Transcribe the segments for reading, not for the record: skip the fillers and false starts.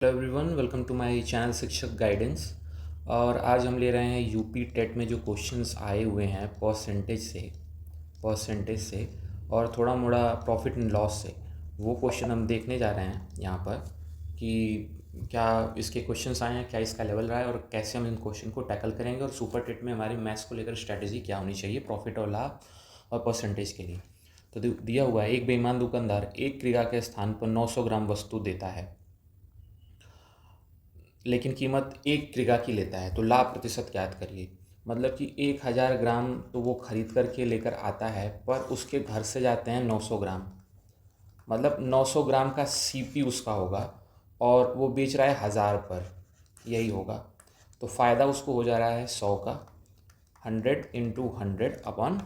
Hello everyone, welcome to my channel Shikshak guidance. और आज हम ले रहे हैं यूपी टेट में जो क्वेश्चंस आए हुए हैं परसेंटेज से और थोड़ा मोड़ा प्रॉफिट एंड लॉस से, वो क्वेश्चन हम देखने जा रहे हैं यहाँ पर कि क्या इसके क्वेश्चंस आए हैं, क्या इसका लेवल रहा है और कैसे हम इन क्वेश्चन को टैकल करेंगे और सुपर टेट में हमारी मैथ्स को लेकर स्ट्रैटेजी क्या होनी चाहिए प्रॉफिट और लाभ और परसेंटेज के लिए। तो दिया हुआ है, एक बेईमान दुकानदार एक क्रीड़ा के स्थान पर 900 ग्राम वस्तु देता है लेकिन कीमत 1 क्रीड़ा की लेता है, तो लाभ प्रतिशत ज्ञात करिए। मतलब कि 1000 ग्राम तो वो खरीद करके लेकर आता है, पर उसके घर से जाते हैं 900 ग्राम, मतलब 900 ग्राम का सीपी उसका होगा और वो बेच रहा है 1000 पर, यही होगा। तो फ़ायदा उसको हो जा रहा है 100 का। 100 इंटू 100 अपॉन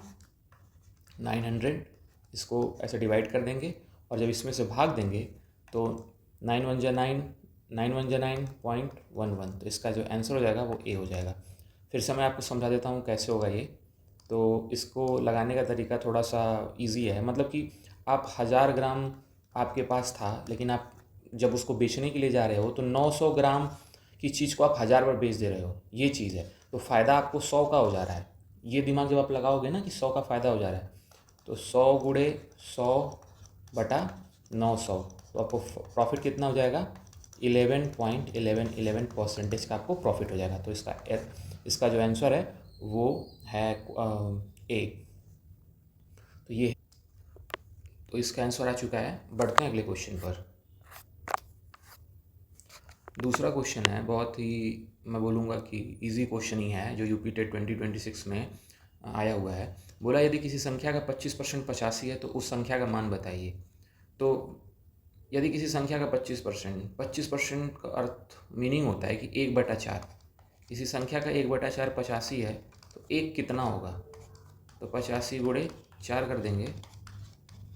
900, इसको ऐसे डिवाइड कर देंगे और जब इसमें से भाग देंगे तो 9 1 जा 9, 9 1 जा 9.11, तो इसका जो आंसर हो जाएगा वो ए हो जाएगा। फिर से मैं आपको समझा देता हूँ कैसे होगा ये। तो इसको लगाने का तरीका थोड़ा सा इजी है, मतलब कि आप 1000 ग्राम आपके पास था, लेकिन आप जब उसको बेचने के लिए जा रहे हो तो 900 ग्राम की चीज़ को आप 1000 पर बेच दे रहे हो, ये चीज़ है। तो फ़ायदा आपको 100 का हो जा रहा है। ये दिमाग जब आप लगाओगे ना कि 100 का फ़ायदा हो जा रहा है, तो 100 गुणे 100 बटा 900, तो आपको प्रॉफिट कितना हो जाएगा? 11.11% का आपको प्रॉफिट हो जाएगा। तो इसका जो आंसर है वो है ए। तो ये, तो इसका आंसर आ चुका है। बढ़ते हैं अगले क्वेश्चन पर। दूसरा क्वेश्चन है, बहुत ही मैं बोलूँगा कि इजी क्वेश्चन ही है, जो यूपी टेट 2026 में आया हुआ है। बोला यदि किसी संख्या का 25% 85 है तो उस संख्या का मान बताइए। तो यदि किसी संख्या का 25% का अर्थ मीनिंग होता है कि 1/4। किसी संख्या का 1/4 85 है, तो एक कितना होगा? तो 85 गुणे 4 कर देंगे,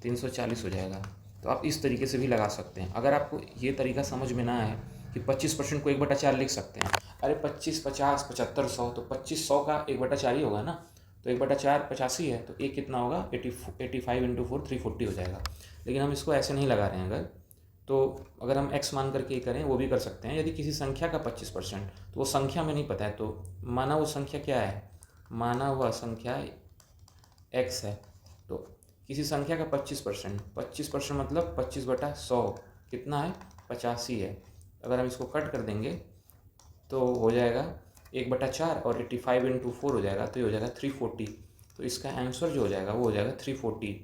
340 हो जाएगा। तो आप इस तरीके से भी लगा सकते हैं। अगर आपको ये तरीका समझ में ना आए कि 25% को 1/4 लिख सकते हैं, अरे 25 50 75 100, तो 25 100 का 1/4 ही होगा ना। तो 1/4 85 है, तो एक कितना होगा? 85 इंटू 4 340 हो जाएगा। लेकिन हम इसको ऐसे नहीं लगा रहे हैं। अगर हम x मान करके करें, वो भी कर सकते हैं। यदि किसी संख्या का 25%, तो वो संख्या में नहीं पता है, तो माना वो संख्या क्या है? माना वह संख्या x है। तो किसी संख्या का 25% मतलब 25/100 कितना है? 85 है। अगर हम इसको कट कर देंगे तो हो जाएगा 1/4 और 85 इंटू 4 हो जाएगा, तो ये हो जाएगा 340। तो इसका आंसर जो हो जाएगा वो हो जाएगा 340।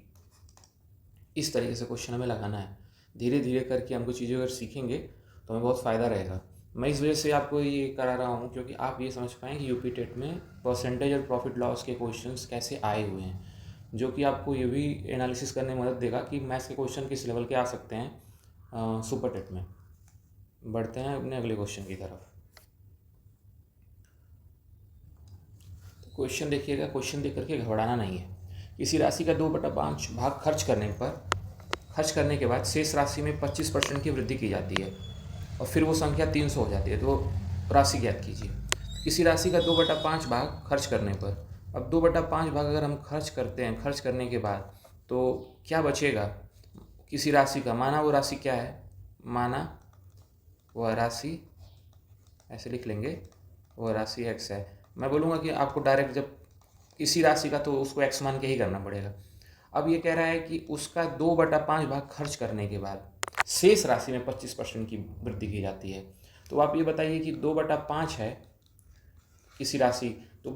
इस तरीके से क्वेश्चन हमें लगाना है। धीरे धीरे करके हमको चीज़ें अगर सीखेंगे तो हमें बहुत फ़ायदा रहेगा। मैं इस वजह से आपको ये करा रहा हूँ क्योंकि आप ये समझ पाएँ कि यूपी टेट में परसेंटेज और प्रॉफिट लॉस के क्वेश्चंस कैसे आए हुए हैं, जो कि आपको ये भी एनालिसिस करने में मदद देगा कि मैथ्स के क्वेश्चन किस लेवल के आ सकते हैं सुपर टेट में। बढ़ते हैं अपने अगले क्वेश्चन की तरफ। तो क्वेश्चन देखिएगा, क्वेश्चन देख करके घबराना नहीं है। किसी राशि का 2/5 भाग खर्च करने के बाद शेष राशि में 25% की वृद्धि की जाती है और फिर वो संख्या 300 हो जाती है, तो राशि ज्ञात कीजिए। किसी राशि का 2/5 भाग खर्च करने पर, अब 2/5 भाग अगर हम खर्च करते हैं, खर्च करने के बाद तो क्या बचेगा किसी राशि का? माना वो राशि क्या है? माना वह राशि, ऐसे लिख लेंगे, वह राशि x है। मैं बोलूँगा कि आपको डायरेक्ट जब किसी राशि का तो उसको x मान के ही करना पड़ेगा। अब ये कह रहा है कि उसका 2/5 भाग खर्च करने के बाद शेष राशि में 25% की वृद्धि की जाती है। तो आप ये बताइए कि 2/5 है किसी राशि, तो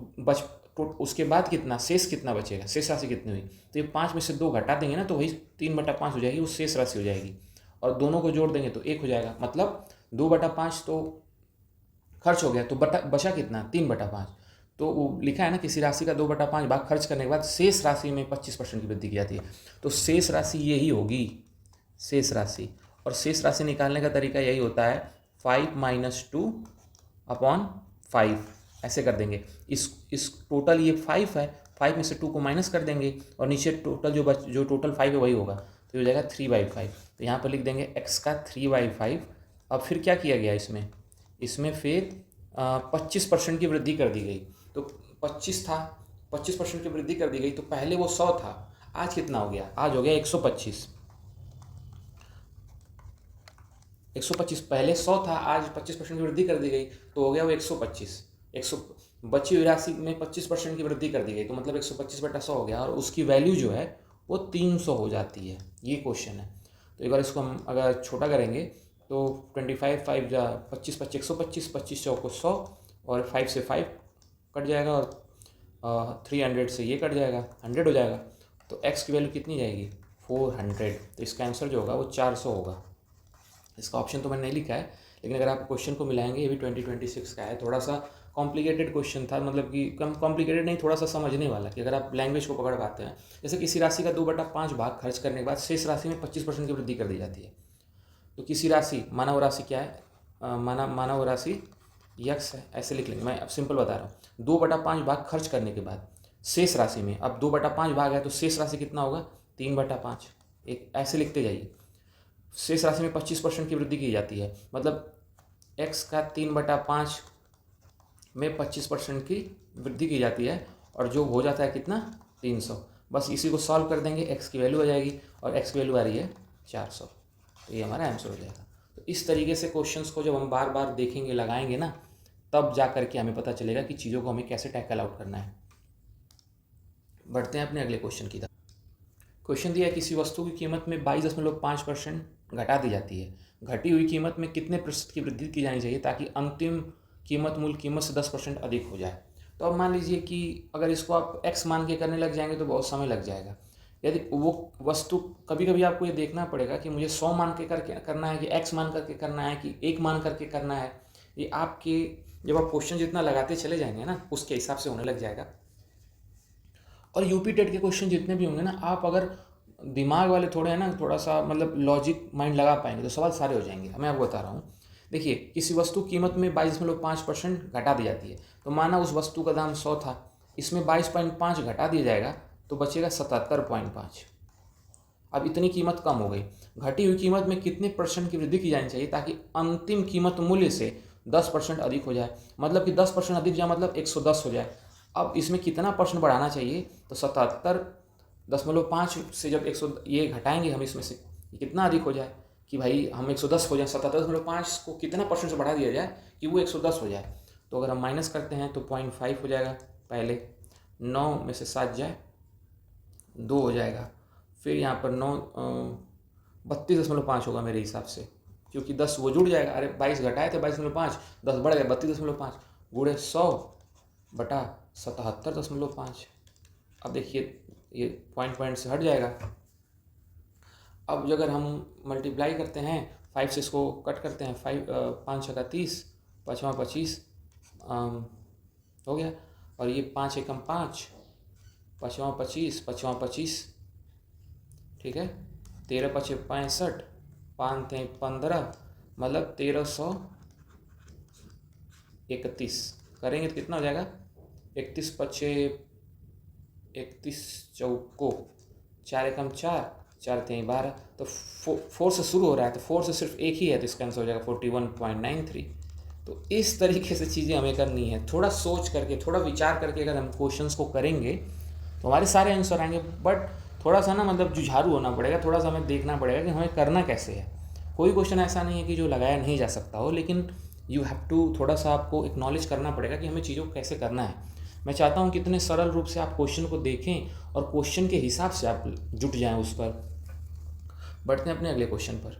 उसके बाद कितना शेष कितना बचेगा? शेष राशि कितनी हुई? तो ये 5 में से 2 घटा देंगे ना, तो वही 3/5 हो जाएगी, वो शेष राशि हो जाएगी। और दोनों को जोड़ देंगे तो 1 हो जाएगा। मतलब 2/5 तो खर्च हो गया, तो बचा कितना? 3/5। तो वो लिखा है ना, किसी राशि का 2/5 भाग खर्च करने के बाद शेष राशि में 25% की वृद्धि की जाती है। तो शेष राशि यही होगी, शेष राशि। और शेष राशि निकालने का तरीका यही होता है, 5 - 2 अपॉन 5, ऐसे कर देंगे। इस टोटल ये 5 है, 5 में से 2 को माइनस कर देंगे और नीचे टोटल जो टोटल 5 है वही होगा, तो ये हो जाएगा 3/5। तो यहाँ पर लिख देंगे x का 3/5। अब फिर क्या किया गया इसमें फिर 25% की वृद्धि कर दी गई। तो 25 था, 25% की वृद्धि कर दी गई, तो पहले वो 100 था, आज कितना हो गया? आज हो गया 125। 125 पहले 100 था, आज 25% की वृद्धि कर दी गई तो हो गया वो 125। 100 बची हुई राशि में 25% की वृद्धि कर दी गई तो मतलब 125/100 हो गया और उसकी वैल्यू जो है वो 300 हो जाती है। ये क्वेश्चन है। तो एक बार इसको हम अगर छोटा करेंगे तो 25 5 जा 25 25 125, 25 चौको 100 और 5 से 5 कट जाएगा और 300 से ये कट जाएगा, 100 हो जाएगा। तो x की वैल्यू कितनी जाएगी? 400। तो इसका आंसर जो होगा वो 400 होगा। इसका ऑप्शन तो मैंने नहीं लिखा है, लेकिन अगर आप क्वेश्चन को मिलाएंगे, ये भी 2026 का है। थोड़ा सा कॉम्प्लिकेटेड क्वेश्चन था, मतलब कि कम कॉम्प्लिकेटेड नहीं, थोड़ा सा समझने वाला कि अगर आप लैंग्वेज को पकड़ पाते हैं। जैसे किसी राशि का 2/5 भाग खर्च करने के बाद शेष राशि में 25% की वृद्धि कर दी जाती है। तो किसी राशि, माना वो राशि क्या है, माना वो राशि यक्स है, ऐसे लिख लेंगे। मैं अब सिंपल बता रहा हूँ। 2/5 भाग खर्च करने के बाद शेष राशि में, अब 2/5 भाग है तो शेष राशि कितना होगा? 3/5। एक ऐसे लिखते जाइए। शेष राशि में 25% की वृद्धि की जाती है, मतलब x का 3/5 में 25% की वृद्धि की जाती है और जो हो जाता है कितना? 300। बस इसी को सॉल्व कर देंगे, x की वैल्यू आ जाएगी और x की वैल्यू आ रही है 400। तो ये हमारा आंसर हो जाएगा। तो इस तरीके से क्वेश्चंस को जब हम बार बार देखेंगे, लगाएंगे ना, तब जा करके हमें पता चलेगा कि चीज़ों को हमें कैसे टैकल आउट करना है। बढ़ते हैं अपने अगले क्वेश्चन की तरफ। क्वेश्चन दिया है, किसी वस्तु की कीमत में 22.5% घटा दी जाती है। घटी हुई कीमत में कितने प्रतिशत की वृद्धि की जानी चाहिए ताकि अंतिम कीमत मूल कीमत से 10% अधिक हो जाए? तो अब मान लीजिए कि अगर इसको आप x मान के करने लग जाएंगे तो बहुत समय लग जाएगा। यदि वो वस्तु, कभी कभी आपको ये देखना पड़ेगा कि मुझे 100 मान के करके करना है कि x मान करके करना है कि 1 मान करके करना है। ये आपके, जब आप क्वेश्चन जितना लगाते चले जाएंगे ना, उसके हिसाब से होने लग जाएगा। और यूपी टेट के क्वेश्चन जितने भी होंगे ना, आप अगर दिमाग वाले थोड़े हैं ना, थोड़ा सा मतलब लॉजिक माइंड लगा पाएंगे तो सवाल सारे हो जाएंगे। मैं आपको बता रहा हूँ। देखिए, किसी वस्तु कीमत में 22.5% घटा दी जाती है। तो माना उस वस्तु का दाम 100 था, इसमें 22.5 घटा दिया जाएगा तो बचेगा 77.5। अब इतनी कीमत कम हो गई। घटी हुई कीमत में कितने % की वृद्धि की जानी चाहिए ताकि अंतिम कीमत मूल्य से 10% अधिक हो जाए? मतलब कि 10% अधिक जाए मतलब 110 हो जाए। अब इसमें कितना % बढ़ाना चाहिए? तो 77.5 से जब 100 ये घटाएंगे हम इसमें से, कितना अधिक हो जाए कि भाई हम 110 हो जाए। 77.5 को कितना % से बढ़ा दिया जाए कि वो 110 हो जाए? तो अगर हम माइनस करते हैं तो 0.5 हो जाएगा। पहले 9 में से 7 जाए 2 हो जाएगा। फिर यहाँ पर 32.5 होगा मेरे हिसाब से, क्योंकि 10 वो जुड़ जाएगा। अरे 22 घटाए थे 22.5, 10 बढ़ गया 32.5 गुणे 100/77.5। अब देखिए ये पॉइंट से हट जाएगा। अब अगर हम मल्टीप्लाई करते हैं 5 से, इसको कट करते हैं, 5 छक्का 30, 5वां 25 हो गया। और ये 5 एकम 5, 5वां 25, 5वां 25, ठीक है। 13 पचे 65, 5 थे 15, मतलब 1331 करेंगे तो कितना हो जाएगा? 31 पचे 31 चौको 4 एकम 4, 4 थे 12। तो 4 से शुरू हो रहा है तो 4 से सिर्फ एक ही है तो इसका आंसर हो जाएगा 41.93। तो इस तरीके से चीज़ें हमें करनी है। थोड़ा सोच करके, थोड़ा विचार करके अगर हम क्वेश्चंस को करेंगे तो हमारे सारे आंसर आएंगे। बट थोड़ा सा ना, मतलब जुझारू होना पड़ेगा, थोड़ा सा हमें देखना पड़ेगा कि हमें करना कैसे है। कोई क्वेश्चन ऐसा नहीं है कि जो लगाया नहीं जा सकता हो, लेकिन यू हैव टू, थोड़ा सा आपको एक्नॉलेज करना पड़ेगा कि हमें चीज़ों को कैसे करना है। मैं चाहता हूँ कितने सरल रूप से आप क्वेश्चन को देखें और क्वेश्चन के हिसाब से आप जुट जाएं उस पर। बढ़ते हैं अपने अगले क्वेश्चन पर।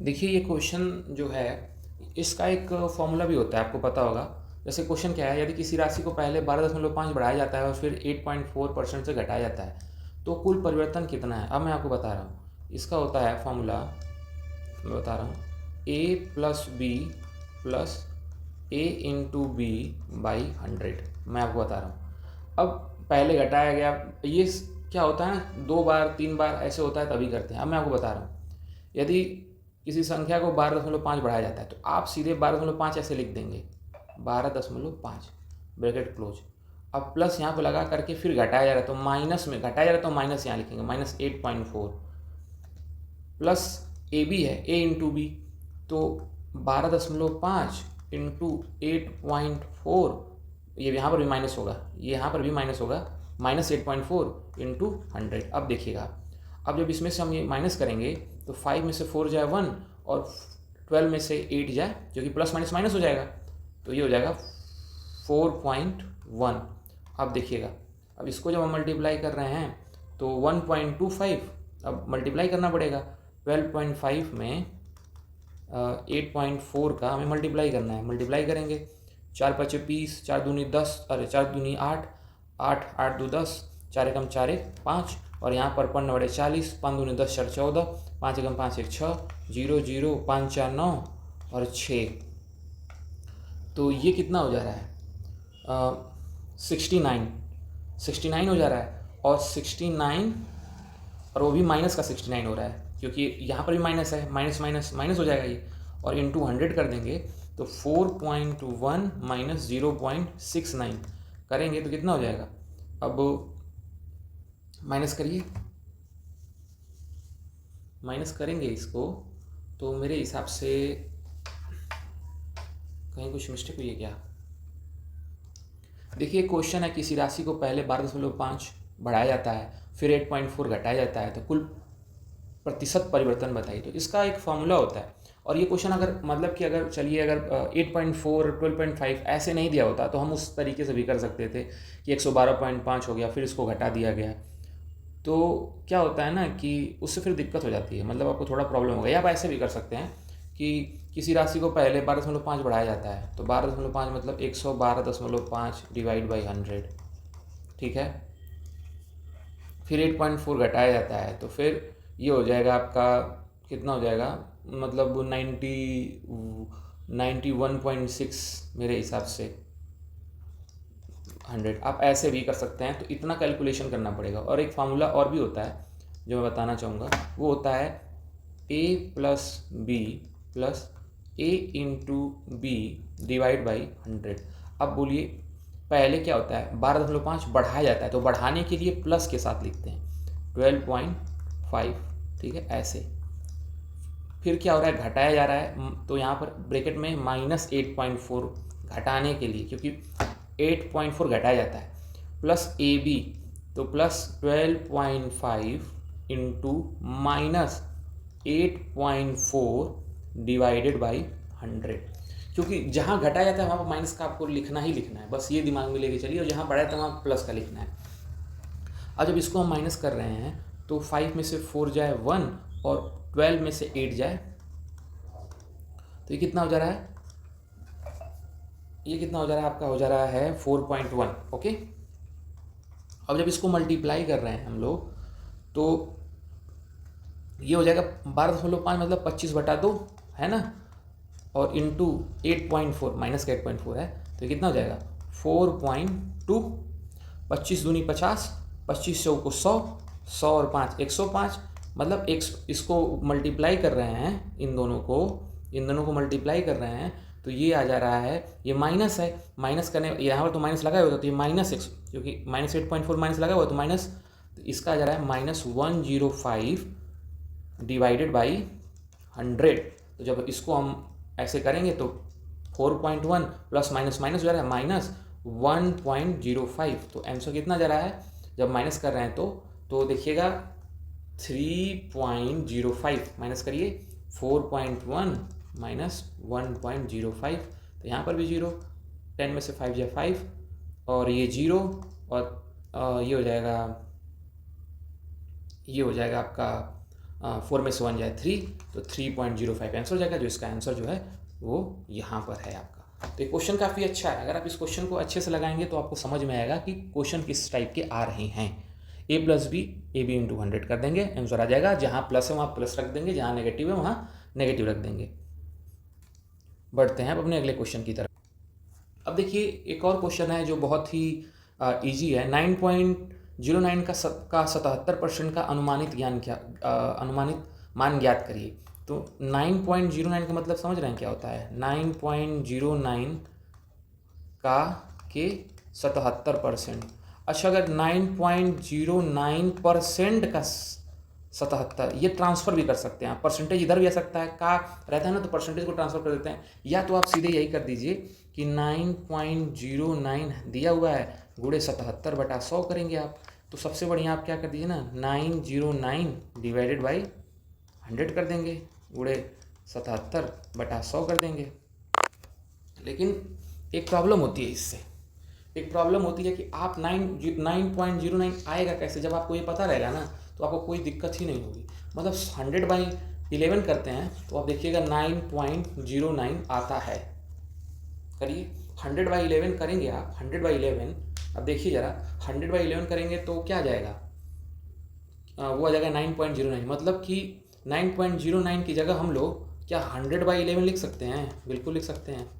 देखिए, ये क्वेश्चन जो है इसका एक फॉर्मूला भी होता है, आपको पता होगा। जैसे क्वेश्चन क्या है, यदि किसी राशि को पहले 12.5 बढ़ाया जाता है और फिर 8.4% से घटाया जाता है तो कुल परिवर्तन कितना है? अब मैं आपको बता रहा हूँ। इसका होता है फॉर्मूला, मैं बता रहा हूँ, a + b + a × b / 100। मैं आपको बता रहा हूँ। अब पहले घटाया गया, ये क्या होता है ना, 2 बार 3 बार ऐसे होता है तभी करते हैं। अब मैं आपको बता रहा हूँ, यदि किसी संख्या को 12.5 बढ़ाया जाता है तो आप सीधे 12.5 ऐसे लिख देंगे, 12.5 ब्रैकेट क्लोज। अब प्लस यहाँ पे लगा करके फिर घटाया जा रहा है तो माइनस में घटाया जा रहा है तो माइनस यहाँ लिखेंगे, -8.4 प्लस ए बी है, a × b, तो 12.5 × 8.4, ये यहाँ पर भी माइनस होगा, ये यहाँ पर भी माइनस होगा, -8.4 × 100। अब देखिएगा, अब जब इसमें से हम ये माइनस करेंगे तो 5 में से 4 जाए 1 और 12 में से 8 जाए जो कि प्लस माइनस माइनस हो जाएगा, तो ये हो जाएगा 4.1। अब देखिएगा, अब इसको जब हम मल्टीप्लाई कर रहे हैं तो 1.25, अब मल्टीप्लाई करना पड़ेगा। 12.5 में 8.4 का हमें मल्टीप्लाई करना है, मल्टीप्लाई करेंगे। 4 5 20, 4 दूनी 10, अरे 4 दूनी 8, 8 8 2 10, 4 एकम 4 1 5, और यहाँ पर 5 9 40, 5 दूनी 10 4 14, 5 एकम 5 1 6, 0 0 5 4 9 और 6। तो ये कितना हो जा रहा है? 69 हो जा रहा है, और 69, और वो भी माइनस का 69 हो रहा है, क्योंकि यहाँ पर भी माइनस है, माइनस माइनस माइनस हो जाएगा ये, और इंटू 100 कर देंगे तो 4.1 माइनस 0.69 करेंगे तो कितना हो जाएगा? अब माइनस करिए, माइनस करेंगे इसको तो मेरे हिसाब से कहीं कुछ मिस्टेक हुई है क्या? देखिए, क्वेश्चन है किसी राशि को पहले 12.5 बढ़ाया जाता है, फिर 8.4 घटाया जाता है, तो कुल प्रतिशत परिवर्तन बताइए। तो इसका एक फॉर्मूला होता है, और ये क्वेश्चन अगर मतलब कि अगर चलिए अगर 8.4 12.5 ऐसे नहीं दिया होता तो हम उस तरीके से भी कर सकते थे कि 112.5 हो गया, फिर इसको घटा दिया गया। तो क्या होता है ना कि उससे फिर दिक्कत हो जाती है, मतलब आपको थोड़ा प्रॉब्लम होगा। या आप ऐसे भी कर सकते हैं कि किसी राशि को पहले 12.5 बढ़ाया जाता है, तो 12.5 मतलब 112.5 डिवाइड बाई 100, ठीक है। फिर 8.4 घटाया जाता है, तो फिर ये हो जाएगा आपका कितना हो जाएगा, मतलब 91.6 मेरे हिसाब से 100। आप ऐसे भी कर सकते हैं, तो इतना कैलकुलेशन करना पड़ेगा। और एक फार्मूला और भी होता है जो मैं बताना चाहूँगा, वो होता है a plus B plus a into B divide by 100। अब बोलिए पहले क्या होता है, 12.5 बढ़ाया जाता है, तो बढ़ाने के लिए प्लस के साथ लिखते हैं 12.5, ठीक है, ऐसे। फिर क्या हो रहा है, घटाया जा रहा है, तो यहाँ पर ब्रैकेट में माइनस 8.4 घटाने के लिए, क्योंकि 8.4 घटाया जाता है, प्लस ए बी, तो plus 12.5 into minus 8.4 divided by 100। क्योंकि जहाँ घटाया जाता है वहाँ पर माइनस का आपको लिखना ही लिखना है, बस ये दिमाग में लेके चलिए, और जहाँ बढ़ाया था वहाँ प्लस का लिखना है। अब जब इसको हम माइनस कर रहे हैं तो 5 में से 4 जाए 1, और 12 में से 8 जाए, तो ये कितना हो जा रहा है, ये कितना हो जा रहा है आपका, हो जा रहा है 4.1, ओके। अब जब इसको मल्टीप्लाई कर रहे हैं हम लोग, तो ये हो जाएगा 12.5 मतलब 25/2 है ना, और इंटू 8.4, माइनस का 8.4 है, तो कितना हो जाएगा 4.2। 25 दूनी 50, 25 चौको 100, 100 और 5 105, मतलब इसको मल्टीप्लाई कर रहे हैं, इन दोनों को मल्टीप्लाई कर रहे हैं, तो ये आ जा रहा है, ये माइनस है, माइनस करने यहाँ पर तो माइनस लगा होता, तो ये माइनस x, क्योंकि माइनस 8.4 माइनस लगा हुआ, तो माइनस, तो इसका आ जा रहा है माइनस 105 डिवाइडेड बाई 100। तो जब इसको हम ऐसे करेंगे तो 4.1 प्लस माइनस माइनस हो जा रहा है माइनस 1.05, तो आंसर कितना जा रहा है जब माइनस कर रहे हैं तो देखिएगा 3.05, माइनस करिए 4.1 माइनस 1.05, तो यहाँ पर भी 0, 10 में से 5 जाए 5, और ये 0, और ये हो जाएगा आपका 4 में से 1 जाए 3, तो 3.05 आंसर हो जाएगा, जो इसका आंसर जो है वो यहाँ पर है आपका। तो ये क्वेश्चन काफ़ी अच्छा है, अगर आप इस क्वेश्चन को अच्छे से लगाएंगे तो आपको समझ में आएगा कि क्वेश्चन किस टाइप के आ रहे हैं। a plus B, A B into 100 कर देंगे, आंसर आ जाएगा। जहाँ प्लस है वहाँ प्लस रख देंगे, जहाँ नेगेटिव है वहाँ नेगेटिव रख देंगे। बढ़ते हैं अब अपने अगले क्वेश्चन की तरफ। अब देखिए एक और क्वेश्चन है जो बहुत ही ईजी है। 9.09 का 77% का अनुमानित मान ज्ञात करिए। तो 9.09 का मतलब समझ रहे हैं क्या होता है? 9.09 का के 77%। अच्छा, अगर 9.09% का 77, ये ट्रांसफ़र भी कर सकते हैं आप, परसेंटेज इधर भी आ सकता है, का रहता है ना, तो परसेंटेज को ट्रांसफ़र कर देते हैं, या तो आप सीधे यही कर दीजिए कि 9.09 दिया हुआ है गुणे 77/100 करेंगे आप। तो सबसे बढ़िया आप क्या कर दीजिए ना, 909 डिवाइडेड बाई 100 कर देंगे, गुणे 77/100 कर देंगे। लेकिन एक प्रॉब्लम होती है इससे, एक प्रॉब्लम होती है कि आप 9.09 आएगा कैसे। जब आपको ये पता रहेगा ना तो आपको कोई दिक्कत ही नहीं होगी। मतलब 100/11 करते हैं तो आप देखिएगा 9.09 आता है। करिए 100/11 करेंगे आप, 100/11 अब देखिए ज़रा, 100/11 करेंगे तो क्या आ जाएगा, वो आ जाएगा 9.09। मतलब कि 9.09 की जगह हम लोग क्या 100/11 लिख सकते हैं? बिल्कुल लिख सकते हैं।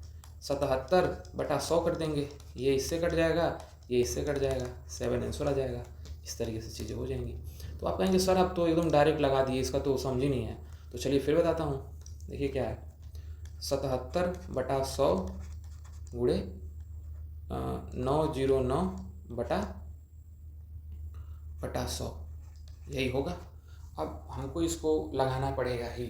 77/100 कर देंगे, ये इससे कट जाएगा, ये इससे कट जाएगा, 7 आंसर आ जाएगा। इस तरीके से चीज़ें हो जाएंगी। तो आप कहेंगे सर आप तो एकदम डायरेक्ट लगा दिए, इसका तो समझ ही नहीं है। तो चलिए फिर बताता हूँ। देखिए क्या है, 77/100 गुणे 909/100 यही होगा। अब हमको इसको लगाना पड़ेगा ही।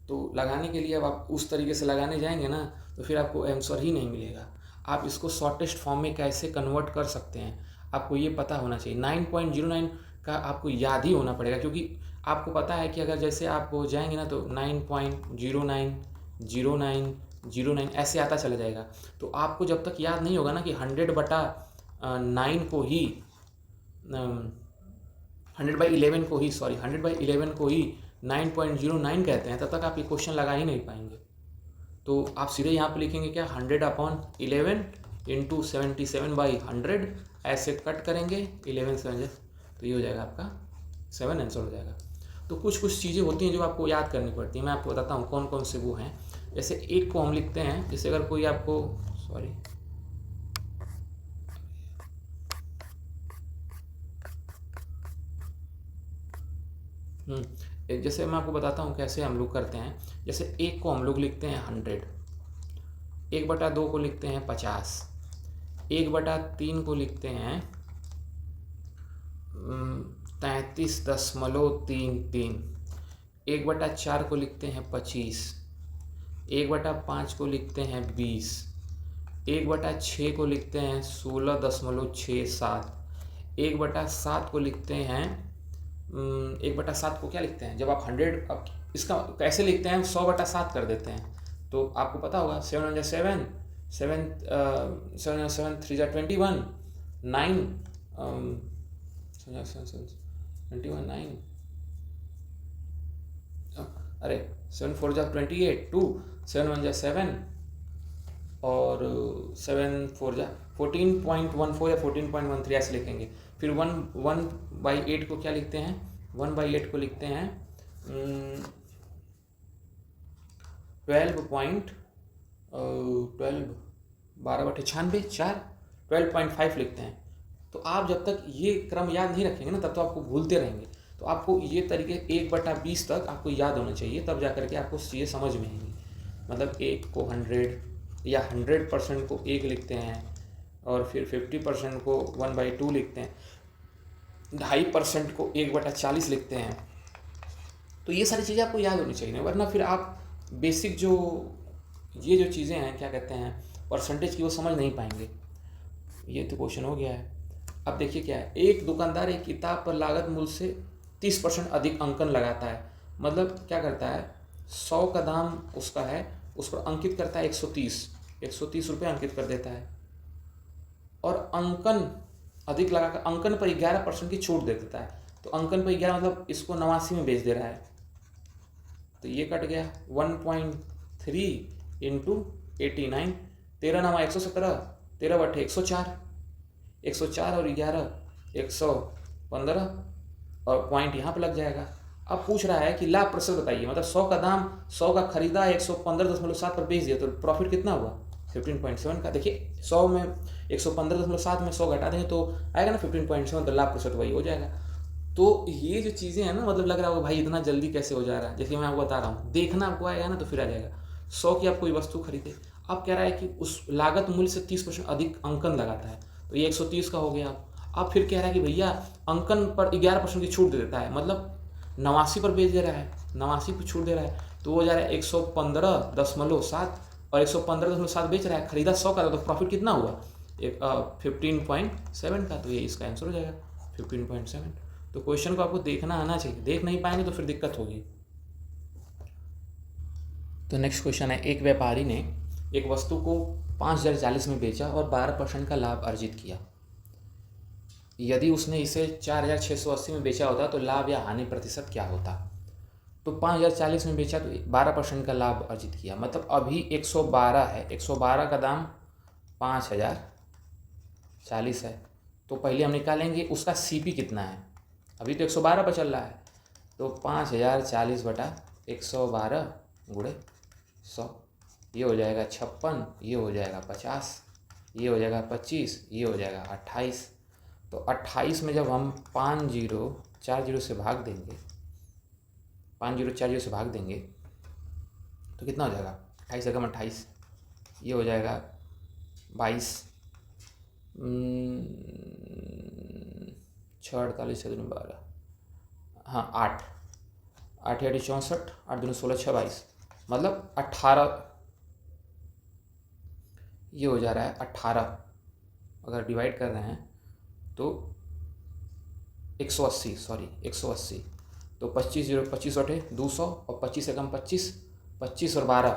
तो लगाने के लिए अब आप उस तरीके से लगाने जाएंगे ना तो फिर आपको आंसर ही नहीं मिलेगा। आप इसको शॉर्टेस्ट फॉर्म में कैसे कन्वर्ट कर सकते हैं आपको ये पता होना चाहिए। 9.09 का आपको याद ही होना पड़ेगा, क्योंकि आपको पता है कि अगर जैसे आप जाएंगे ना तो 9.090909 ऐसे आता चला जाएगा। तो आपको जब तक याद नहीं होगा ना कि 100/9 को ही 100/11 को ही 9.09 कहते हैं, तब तक आप ये क्वेश्चन लगा ही नहीं पाएंगे। तो आप सीधे यहाँ पे लिखेंगे क्या, 100/11 इंटू 77/100 ऐसे कट करेंगे, 11 7 तो ये हो जाएगा आपका 7 आंसर हो जाएगा। तो कुछ कुछ चीज़ें होती हैं जो आपको याद करनी पड़ती हैं। मैं आपको बताता हूँ कौन कौन से वो हैं। जैसे एक को हम लिखते हैं, जैसे अगर कोई आपको जैसे मैं आपको बताता हूँ कैसे हम लोग करते हैं। जैसे एक को हम लोग लिखते हैं 100, 1/2 को लिखते हैं 50, 1/3 को लिखते हैं 33.33, 1/4 को लिखते हैं 25, 1/5 को लिखते हैं 20, 1/6 को लिखते हैं 16.67, 1/7 को लिखते हैं 1/7 को क्या लिखते हैं, जब आप 100 अब इसका कैसे लिखते हैं, 100/7 कर देते हैं। तो आपको पता होगा 7 × 7 7 7 7 3 21 9 21 9 अरे 7 4 28 2 7 1 7 और 7 4 14.14 या 14.13 ऐसे लिखेंगे। फिर 1/8 को क्या लिखते हैं, 1/8 को लिखते हैं 12.96 लिखते हैं। तो आप जब तक ये क्रम याद नहीं रखेंगे ना तब तो आपको भूलते रहेंगे। तो आपको ये तरीके 1/20 तक आपको याद होना चाहिए, तब जाकर के आपको चीज़ें समझ में आएंगी। मतलब 1 को 100 या 100% को 1 लिखते हैं, और फिर 50% को 1/2 लिखते हैं, 2.5% को 1/40 लिखते हैं। तो ये सारी चीज़ें आपको याद होनी चाहिए, वरना फिर आप बेसिक ये जो चीज़ें हैं क्या कहते हैं परसेंटेज की, वो समझ नहीं पाएंगे। ये तो क्वेश्चन हो गया है। अब देखिए क्या है, एक दुकानदार एक किताब पर लागत मूल्य से 30% अधिक अंकन लगाता है। मतलब क्या करता है, 100 का दाम उसका है, उस पर अंकित करता है 130 रुपये अंकित कर देता है, और अंकन अधिक लगाकर अंकन पर 11% की छूट दे देता है। तो अंकन पर 11 मतलब इसको 89 में बेच दे रहा है। तो ये कट गया 1.3 इंटू 89, 13 9 117, 13/104, 104 और 11 115, और पॉइंट यहाँ पे लग जाएगा। अब पूछ रहा है कि लाभ प्रतिशत बताइए, मतलब 100 का दाम 100 का खरीदा 115.7 पर बेच दिया, तो प्रॉफिट कितना हुआ 15.7 का। देखिए 100 में 115.7 में 100 घटा देंगे तो आएगा ना 15.7, तो लाभ प्रतिशत वही हो जाएगा। तो ये जो चीज़ें हैं ना, मतलब लग रहा होगा भाई इतना जल्दी कैसे हो जा रहा है, जैसे मैं आपको बता रहा हूँ, देखना आपको आएगा ना तो फिर आ जाएगा। 100 की आप कोई वस्तु खरीदे, अब कह रहा है कि उस लागत मूल्य से 30% अधिक अंकन लगाता है, तो ये 130 का हो गया। अब फिर कह रहा है कि भैया अंकन पर 11% की छूट दे देता है, मतलब 89 पर बेच दे रहा है, 89 पर छूट दे रहा है, तो वो जा रहा है 115.7, और 115.7 बेच रहा है, खरीदा 100 का, तो प्रॉफिट कितना हुआ 15.7 का। तो ये इसका आंसर हो जाएगा 15.7। तो क्वेश्चन को आपको देखना आना चाहिए, देख नहीं पाएंगे तो फिर दिक्कत होगी। तो नेक्स्ट क्वेश्चन है, एक व्यापारी ने एक वस्तु को 5,040 में बेचा और 12% का लाभ अर्जित किया। यदि उसने इसे 4,680 में बेचा होता तो लाभ या हानि प्रतिशत क्या होता। तो 5,040 में बेचा तो 12% का लाभ अर्जित किया, मतलब अभी 112 है, 112 का दाम 5,040 है। तो पहले हम निकालेंगे उसका CP कितना है, अभी तो 112 पर चल रहा है, तो 5,040 बटा 112 गुणे 100, ये हो जाएगा 56, ये हो जाएगा 50, ये हो जाएगा 25, ये हो जाएगा 28। तो 28 में जब हम 5040 से भाग देंगे, 5040 से भाग देंगे तो कितना हो जाएगा, 28 एकम 28, ये हो जाएगा 22, 6 48 7 12, हाँ 8 8 8 64, 8 दूनी 16 6 22, मतलब 18, ये हो जा रहा है 18। अगर डिवाइड कर रहे हैं तो 180, सॉरी 180, तो 25 0 25 8 200 और 25 एकम 25, 25 और 12,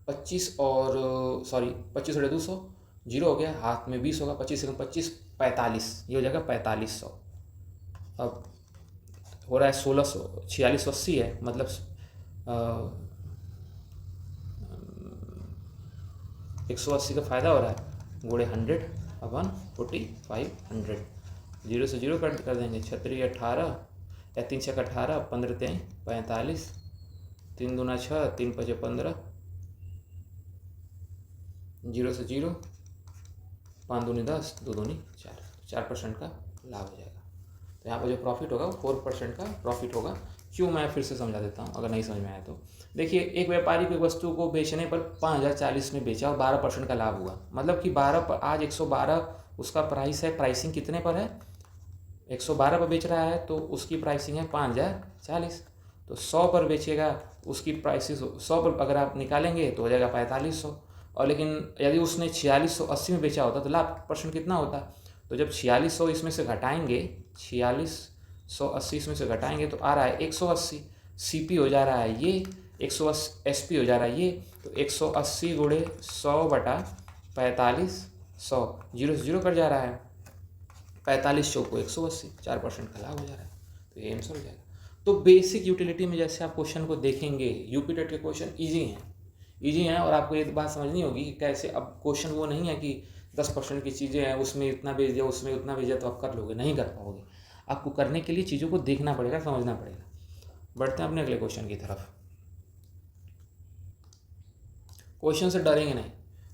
25 और सॉरी 25 और 200, जीरो हो गया, हाथ में 20 होगा, 25 एकम 25 45, ये हो जाएगा 4500। अब हो रहा है 1600, 4680 है, मतलब 180 का फ़ायदा हो रहा है, गुणे 100 अपन 4500, जीरो से जीरो कर देंगे, 36 18 या 3 6 18, 15 3 45, 3 दूना 6, 3 5 15, जीरो से जीरो, 5 दूनी 10, 2 दूनी 4, 4% का लाभ हो जाएगा। तो यहाँ पर जो प्रॉफिट होगा वो 4% का प्रॉफिट होगा। क्यों, मैं फिर से समझा देता हूँ अगर नहीं समझ में आया तो। देखिए, एक व्यापारी की वस्तु को बेचने पर 5,040 में बेचा और 12% का लाभ हुआ, मतलब कि 12 पर, आज 112 उसका प्राइस है, प्राइसिंग कितने पर है, 112 पर बेच रहा है, तो उसकी प्राइसिंग है 5,040। तो 100 पर बेचेगा, उसकी प्राइसिस 100 पर अगर आप निकालेंगे तो हो जाएगा 4500। और लेकिन यदि उसने 4680 में बेचा होता तो लाभ परसेंट कितना होता। तो जब 4600 इसमें से घटाएंगे, 4680 इसमें से घटाएंगे तो आ रहा है 180, CP हो जा रहा है ये, 180 SP हो जा रहा है ये, तो 180 गुणे 100 बटा 4500, जीरो से जीरो कट जा रहा है, 4500 को 180, 4% का लाभ हो जा रहा है। तो ये आंसर हो जाएगा। तो बेसिक यूटिलिटी में जैसे आप क्वेश्चन को देखेंगे, यूपी टेट के क्वेश्चन ईजी हैं और आपको ये बात समझनी होगी कि कैसे, अब क्वेश्चन वो नहीं है कि 10% की चीज़ें हैं, उसमें इतना भेज दिया, उसमें उतना भेज दिया तो आप कर लोगे, नहीं कर पाओगे। आपको करने के लिए चीज़ों को देखना पड़ेगा, समझना पड़ेगा। बढ़ते हैं अपने अगले क्वेश्चन की तरफ। क्वेश्चन से डरेंगे नहीं।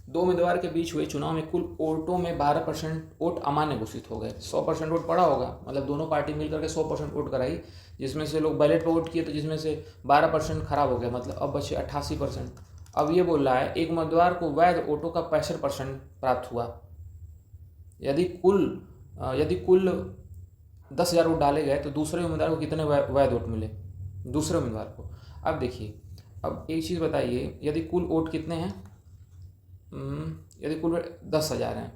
दो उम्मीदवार के बीच हुए चुनाव में कुल वोटों में 12% वोट अमान्य घोषित हो गए। 100% वोट पड़ा होगा, मतलब दोनों पार्टी मिलकर के 100% वोट कराई, जिसमें से लोग बैलेट पर वोट किए तो जिसमें से 12% खराब हो गया, मतलब अब बचे 88%। अब ये बोल रहा है एक उम्मीदवार को वैध वोटों का 65% प्राप्त हुआ। यदि कुल 10,000 वोट डाले गए तो दूसरे उम्मीदवार को कितने वैध वोट मिले, दूसरे उम्मीदवार को। अब देखिए, अब एक चीज़ बताइए, यदि कुल वोट कितने हैं, यदि कुल 10,000 हैं,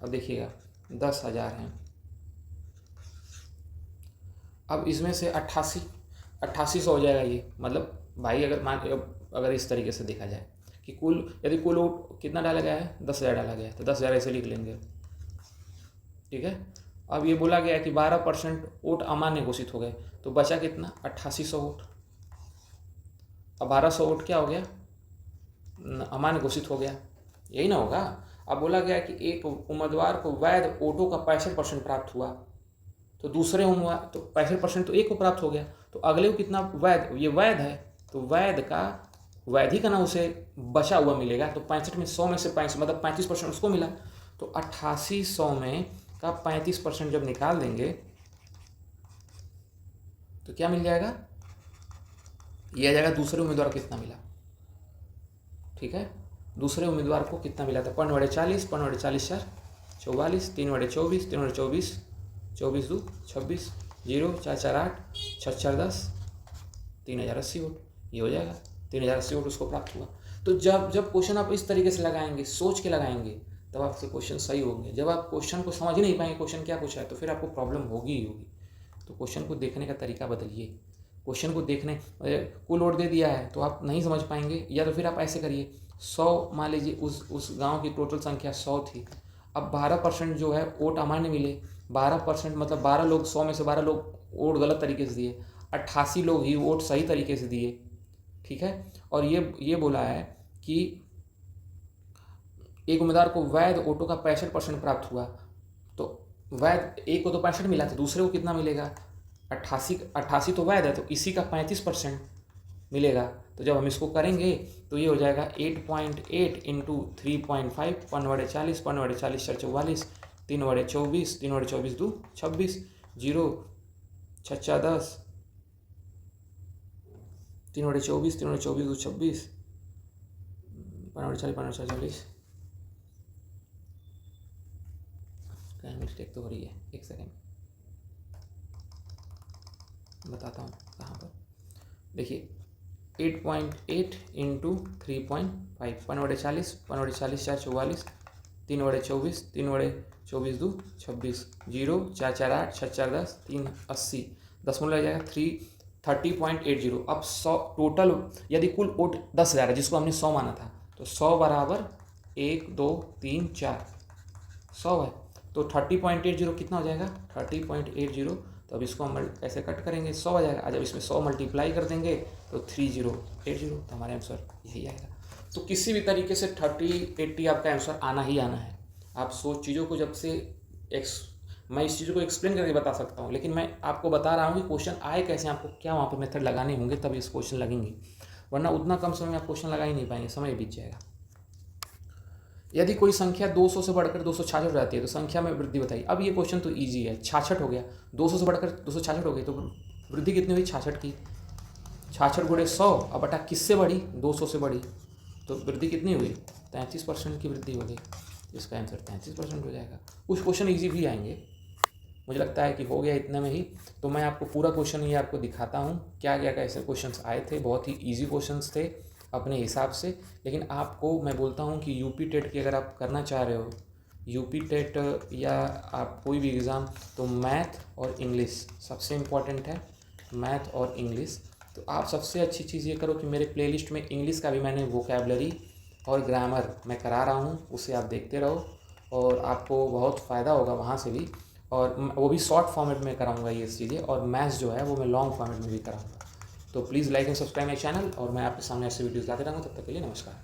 अब देखिएगा 10,000 हैं, अब इसमें से 8800 हो जाएगा ये, मतलब भाई अगर इस तरीके से देखा जाए कि यदि कुल वोट कितना डाला गया है, 10,000 डाला गया है, तो 10,000 ऐसे लिख लेंगे, ठीक है। अब ये बोला गया कि 12% वोट अमान्य घोषित हो गए, तो बचा कितना, 8800 वोट। अब 1200 वोट क्या हो गया, अमान्य घोषित हो गया, यही ना होगा। अब बोला गया कि एक उम्मीदवार को वैध वोटों का 65% प्राप्त हुआ, तो दूसरे उम्मीदवार तो 65% तो एक को प्राप्त हो गया, तो अगले को कितना वैध, ये वैध है, तो वैध ही का ना उसे बचा हुआ मिलेगा। तो 65 में 100 में से 5 मतलब 35% उसको मिला। तो 8800 में का 35% जब निकाल देंगे तो क्या मिल जाएगा, ये आ जाएगा दूसरे उम्मीदवार को कितना मिला, ठीक है। दूसरे उम्मीदवार को कितना मिला था, 5/40, 5/40 4 44, 3/24, 3/24, 24 2 26, 0 4 4 8 6 4 10, 3080 वोट, ये हो जाएगा 3080 वोट उसको प्राप्त हुआ। तो जब क्वेश्चन आप इस तरीके से लगाएंगे, सोच के लगाएंगे, तब आपसे क्वेश्चन सही होंगे। जब आप क्वेश्चन को समझ ही नहीं पाएंगे क्वेश्चन क्या पूछा है, तो फिर आपको प्रॉब्लम होगी ही होगी। तो क्वेश्चन को देखने का तरीका बदलिए, क्वेश्चन को देखने कुल वोट दे दिया है तो आप नहीं समझ पाएंगे, या तो फिर आप ऐसे करिए 100 मान लीजिए उस गांव की टोटल संख्या 100 थी, अब 12% जो है वोट अमान्य मिले, 12% मतलब 12 लोग, 100 में से 12 लोग वोट गलत तरीके से दिए, 88 लोग ही वोट सही तरीके से दिए, ठीक है। और ये बोला है कि एक उम्मीदवार को वैध वोटों का 65% प्राप्त हुआ, तो वैध एक को तो 65 मिला, तो दूसरे को कितना मिलेगा, 88 तो वैध है, तो इसी का 35% मिलेगा। तो जब हम इसको करेंगे तो ये हो जाएगा 8.8 इंटू 3.5, 1/40, 1/40 4 44, 3/24, 3/24 2 26, 0 6 10, 3/24, 3/24 2 26, 5/40, 5/40, मिस्टेक तो हो रही है, एक सेकेंड बताता हूँ कहाँ पर। देखिए 8.8 इंटू 3.5, 1/40, 1/40 4 44, 3/24, 3/24 2 26, 0 4 4 8, 6 4 10, 3 80, 10 लग जाएगा 30.80। अब 100 टोटल, यदि कुल वोट 10,000 है जिसको हमने 100 माना था, तो 100 बराबर 1 2 3 4 100 है, तो 30.80 कितना हो जाएगा 30.80। तो अब इसको हम ऐसे कट करेंगे, 100 आ जाएगा। जब इसमें 100 मल्टीप्लाई कर देंगे तो 3080, तो हमारे आंसर यही आएगा। तो किसी भी तरीके से 3080 आपका आंसर आना ही आना है। आप सोच चीज़ों को जब से मैं इस चीज़ को एक्सप्लेन करके बता सकता हूँ, लेकिन मैं आपको बता रहा हूँ कि क्वेश्चन आए कैसे, आपको क्या वहाँ पर मेथड लगाने होंगे तब इस क्वेश्चन लगेंगे, वरना उतना कम समय में आप क्वेश्चन लगा ही नहीं पाएंगे, समय बीत जाएगा। यदि कोई संख्या 200 से बढ़कर 266 हो जाती है तो संख्या में वृद्धि बताइए। अब ये क्वेश्चन तो इजी है, 66 हो गया, 200 से बढ़कर 266 हो गई, तो वृद्धि कितनी हुई 66 की, 66 गुणे 100, अब बटा किससे बढ़ी 200 से बढ़ी, तो वृद्धि कितनी हुई 33% की वृद्धि हो गई। इसका आंसर 33% हो जाएगा। कुछ क्वेश्चन ईजी भी आएंगे, मुझे लगता है कि हो गया इतने में ही। तो मैं आपको पूरा क्वेश्चन ये आपको दिखाता हूँ क्या क्या कैसे क्वेश्चन आए थे, बहुत ही ईजी क्वेश्चन थे अपने हिसाब से। लेकिन आपको मैं बोलता हूँ कि यूपी टेट की अगर आप करना चाह रहे हो, यूपी टेट या आप कोई भी एग्ज़ाम, तो मैथ और इंग्लिश सबसे इम्पॉर्टेंट है, मैथ और इंग्लिश। तो आप सबसे अच्छी चीज़ ये करो कि मेरे प्लेलिस्ट में इंग्लिश का भी मैंने वोकैबलरी और ग्रामर मैं करा रहा हूँ, उसे आप देखते रहो और आपको बहुत फ़ायदा होगा वहाँ से भी। और वो भी शॉर्ट फॉर्मेट में कराऊंगा ये चीज़ें, और मैथ्स जो है वो मैं लॉन्ग फॉर्मेट में भी कराऊंगा। तो please like and subscribe my channel, और मैं आपके सामने ऐसे वीडियोज़ लाते रहूँगा। तब तक के लिए नमस्कार।